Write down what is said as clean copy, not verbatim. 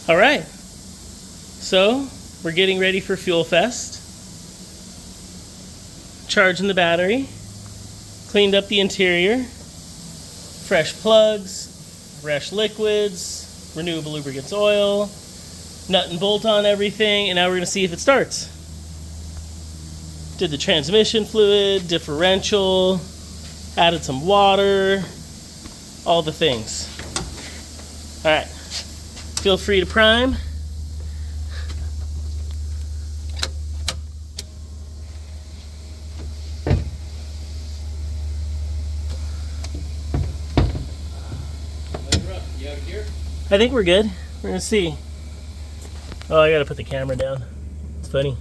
All right, so we're getting ready for Fuel Fest. Charging the battery, cleaned up the interior, fresh plugs, fresh liquids, renewable lubricants oil, nut and bolt on everything, and now we're going to see if it starts. Did the transmission fluid, differential, added some water, all the things. All right, feel free to prime. I think we're good. We're gonna see. Oh, I gotta put the camera down. It's funny.